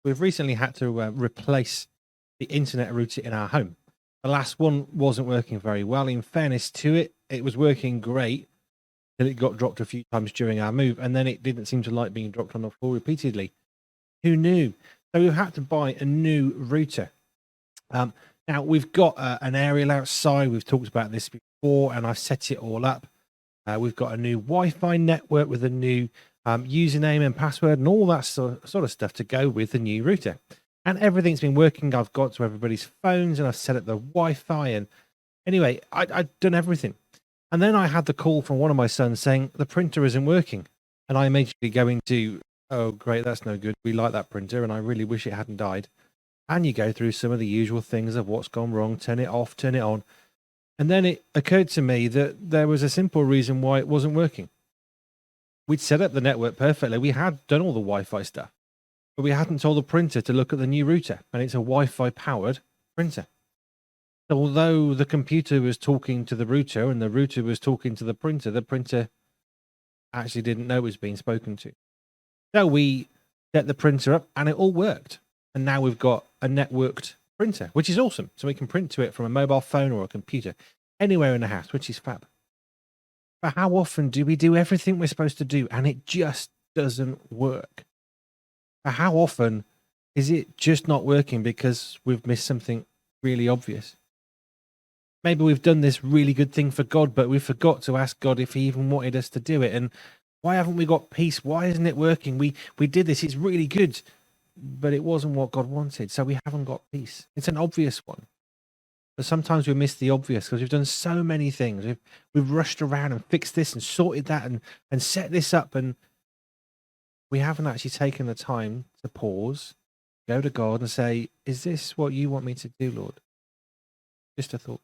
We've recently had to replace the internet router in our home. The last one wasn't working very well. In fairness to it, it was working great till it got dropped a few times during our move, and then it didn't seem to like being dropped on the floor repeatedly. Who knew? So we've had to buy a new router. Now, we've got an aerial outside. We've talked about this before, and I've set it all up. We've got a new Wi-Fi network with a new username and password and all that sort of stuff to go with the new router. And everything's been working. I've got to everybody's phones and I've set up the Wi-Fi. And anyway, I'd done everything. And then I had the call from one of my sons saying the printer isn't working. And I immediately go into, oh, great, that's no good. We like that printer and I really wish it hadn't died. And you go through some of the usual things of what's gone wrong, turn it off, turn it on. And then it occurred to me that there was a simple reason why it wasn't working. We'd set up the network perfectly. We had done all the Wi-Fi stuff, but we hadn't told the printer to look at the new router, and it's a Wi-Fi powered printer. So although the computer was talking to the router and the router was talking to the printer actually didn't know it was being spoken to. So we set the printer up and it all worked. And now we've got a networked printer, which is awesome. So we can print to it from a mobile phone or a computer anywhere in the house, which is fab. But how often do we do everything we're supposed to do and it just doesn't work? But how often is it just not working because we've missed something really obvious? Maybe we've done this really good thing for God, but we forgot to ask God if he even wanted us to do it. And why haven't we got peace? Why isn't it working? We did this. It's really good, but it wasn't what God wanted. So we haven't got peace. It's an obvious one. But sometimes we miss the obvious because we've done so many things. We've rushed around and fixed this and sorted that and set this up. And we haven't actually taken the time to pause, go to God and say, is this what you want me to do, Lord? Just a thought.